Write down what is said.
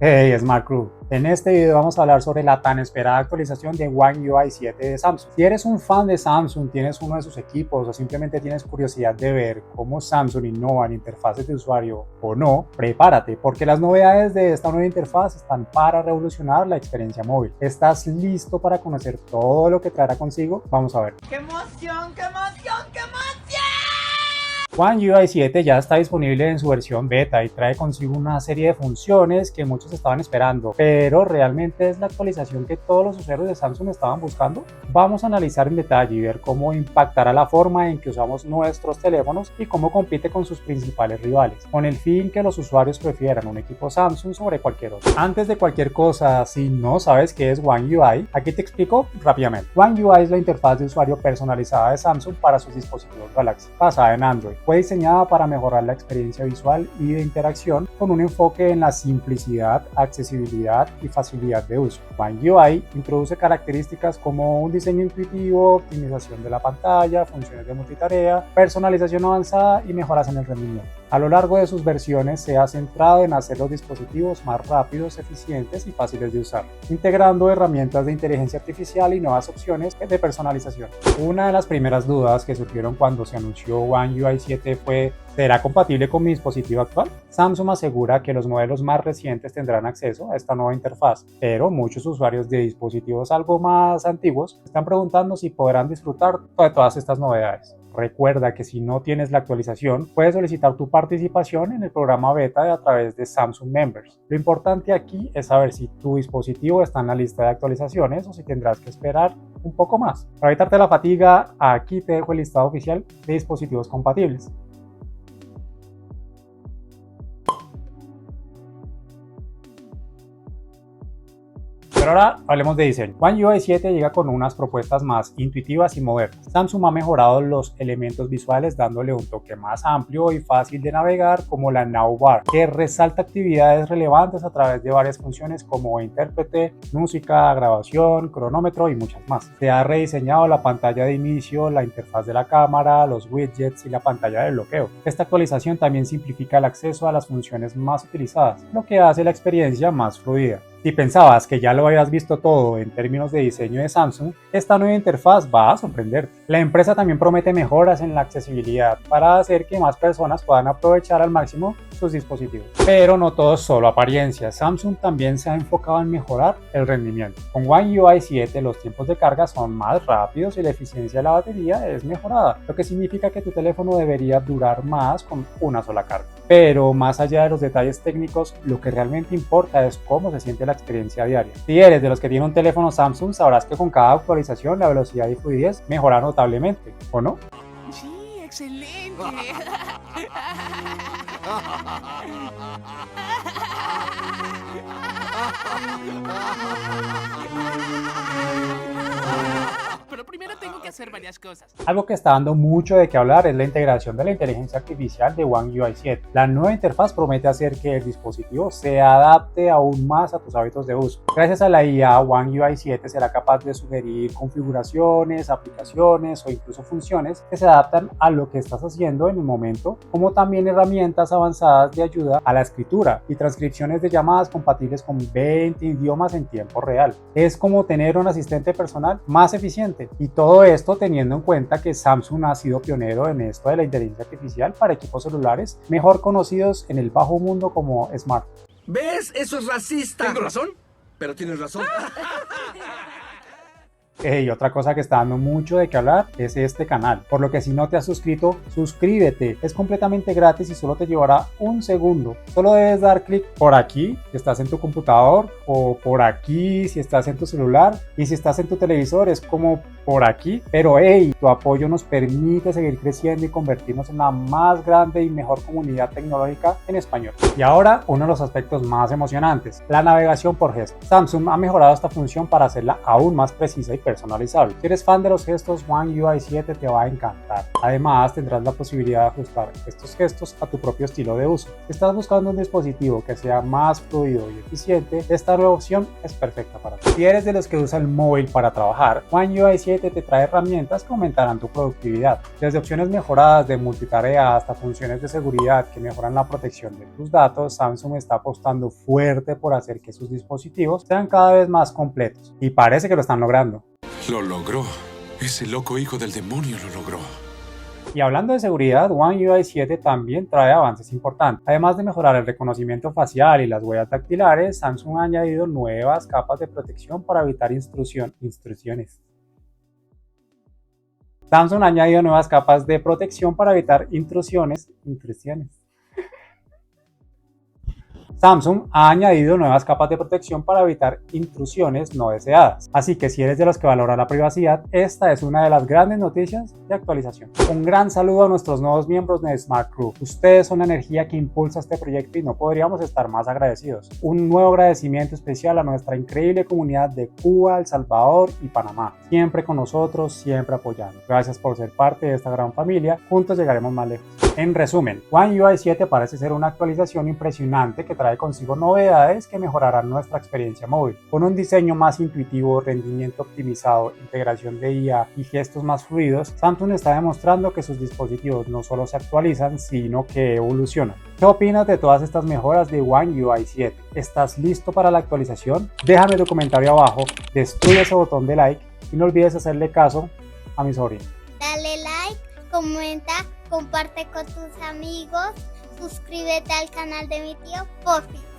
Hey Smart Crew, en este video vamos a hablar sobre la tan esperada actualización de One UI 7 de Samsung. Si eres un fan de Samsung, tienes uno de sus equipos o simplemente tienes curiosidad de ver cómo Samsung innova en interfaces de usuario o no, prepárate porque las novedades de esta nueva interfaz están para revolucionar la experiencia móvil. ¿Estás listo para conocer todo lo que traerá consigo? Vamos a ver. ¡Qué emoción, qué emoción, qué emoción! One UI 7 ya está disponible en su versión beta y trae consigo una serie de funciones que muchos estaban esperando, pero ¿realmente es la actualización que todos los usuarios de Samsung estaban buscando? Vamos a analizar en detalle y ver cómo impactará la forma en que usamos nuestros teléfonos y cómo compite con sus principales rivales, con el fin que los usuarios prefieran un equipo Samsung sobre cualquier otro. Antes de cualquier cosa, si no sabes qué es One UI, aquí te explico rápidamente. One UI es la interfaz de usuario personalizada de Samsung para sus dispositivos Galaxy, basada en Android. Fue diseñada para mejorar la experiencia visual y de interacción con un enfoque en la simplicidad, accesibilidad y facilidad de uso. One UI introduce características como un diseño intuitivo, optimización de la pantalla, funciones de multitarea, personalización avanzada y mejoras en el rendimiento. A lo largo de sus versiones se ha centrado en hacer los dispositivos más rápidos, eficientes y fáciles de usar, integrando herramientas de inteligencia artificial y nuevas opciones de personalización. Una de las primeras dudas que surgieron cuando se anunció One UI 7 fue: ¿será compatible con mi dispositivo actual? Samsung asegura que los modelos más recientes tendrán acceso a esta nueva interfaz, pero muchos usuarios de dispositivos algo más antiguos están preguntando si podrán disfrutar de todas estas novedades. Recuerda que si no tienes la actualización, puedes solicitar tu participación en el programa beta a través de Samsung Members. Lo importante aquí es saber si tu dispositivo está en la lista de actualizaciones o si tendrás que esperar un poco más. Para evitarte la fatiga, aquí te dejo el listado oficial de dispositivos compatibles. Pero ahora hablemos de diseño. One UI 7 llega con unas propuestas más intuitivas y modernas. Samsung ha mejorado los elementos visuales dándole un toque más amplio y fácil de navegar, como la Now Bar, que resalta actividades relevantes a través de varias funciones como intérprete, música, grabación, cronómetro y muchas más. Se ha rediseñado la pantalla de inicio, la interfaz de la cámara, los widgets y la pantalla de bloqueo. Esta actualización también simplifica el acceso a las funciones más utilizadas, lo que hace la experiencia más fluida. Si pensabas que ya lo habías visto todo en términos de diseño de Samsung, esta nueva interfaz va a sorprenderte. La empresa también promete mejoras en la accesibilidad para hacer que más personas puedan aprovechar al máximo sus dispositivos. Pero no todo es solo apariencia. Samsung también se ha enfocado en mejorar el rendimiento. Con One UI 7 los tiempos de carga son más rápidos y la eficiencia de la batería es mejorada, lo que significa que tu teléfono debería durar más con una sola carga. Pero más allá de los detalles técnicos, lo que realmente importa es cómo se siente la experiencia diaria. Si eres de los que tiene un teléfono Samsung, sabrás que con cada actualización la velocidad y fluidez mejora notablemente, ¿o no? Sí, excelente. Pero primero tengo que hacer varias cosas. Algo que está dando mucho de qué hablar es la integración de la inteligencia artificial de One UI 7. La nueva interfaz promete hacer que el dispositivo se adapte aún más a tus hábitos de uso. Gracias a la IA, One UI 7 será capaz de sugerir configuraciones, aplicaciones o incluso funciones que se adaptan a lo que estás haciendo en el momento, como también herramientas avanzadas de ayuda a la escritura y transcripciones de llamadas compatibles con 20 idiomas en tiempo real. Es como tener un asistente personal más eficiente, y todo esto teniendo en cuenta que Samsung ha sido pionero en esto de la inteligencia artificial para equipos celulares, mejor conocidos en el bajo mundo como Smart. ¿Ves? Eso es racista. ¿Tengo razón? Pero tienes razón. Y otra cosa que está dando mucho de qué hablar es este canal, por lo que si no te has suscrito, suscríbete. Es completamente gratis y solo te llevará un segundo. Solo debes dar clic por aquí si estás en tu computador, o por aquí si estás en tu celular, y si estás en tu televisor es como por aquí. Pero hey, tu apoyo nos permite seguir creciendo y convertirnos en la más grande y mejor comunidad tecnológica en español. Y ahora uno de los aspectos más emocionantes: la navegación por gestos. Samsung ha mejorado esta función para hacerla aún más precisa y personalizable. Si eres fan de los gestos, One UI 7 te va a encantar. Además, tendrás la posibilidad de ajustar estos gestos a tu propio estilo de uso. Si estás buscando un dispositivo que sea más fluido y eficiente, esta nueva opción es perfecta para ti. Si eres de los que usa el móvil para trabajar, One UI 7 7 te trae herramientas que aumentarán tu productividad. Desde opciones mejoradas de multitarea hasta funciones de seguridad que mejoran la protección de tus datos, Samsung está apostando fuerte por hacer que sus dispositivos sean cada vez más completos. Y parece que lo están logrando. Lo logró. Ese loco hijo del demonio lo logró. Y hablando de seguridad, One UI 7 también trae avances importantes. Además de mejorar el reconocimiento facial y las huellas dactilares, Samsung ha añadido nuevas capas de protección para evitar Samsung ha añadido nuevas capas de protección para evitar intrusiones. Samsung ha añadido nuevas capas de protección para evitar intrusiones no deseadas. Así que si eres de los que valora la privacidad, esta es una de las grandes noticias de actualización. Un gran saludo a nuestros nuevos miembros de Smart Crew. Ustedes son la energía que impulsa este proyecto y no podríamos estar más agradecidos. Un nuevo agradecimiento especial a nuestra increíble comunidad de Cuba, El Salvador y Panamá. Siempre con nosotros, siempre apoyando. Gracias por ser parte de esta gran familia. Juntos llegaremos más lejos. En resumen, One UI 7 parece ser una actualización impresionante que trae consigo novedades que mejorarán nuestra experiencia móvil. Con un diseño más intuitivo, rendimiento optimizado, integración de IA y gestos más fluidos, Samsung está demostrando que sus dispositivos no solo se actualizan, sino que evolucionan. ¿Qué opinas de todas estas mejoras de One UI 7? ¿Estás listo para la actualización? Déjame tu comentario abajo, destruye ese botón de like y no olvides hacerle caso a mi sobrino. Dale like, comenta, comparte con tus amigos, suscríbete al canal de mi tío, porfi.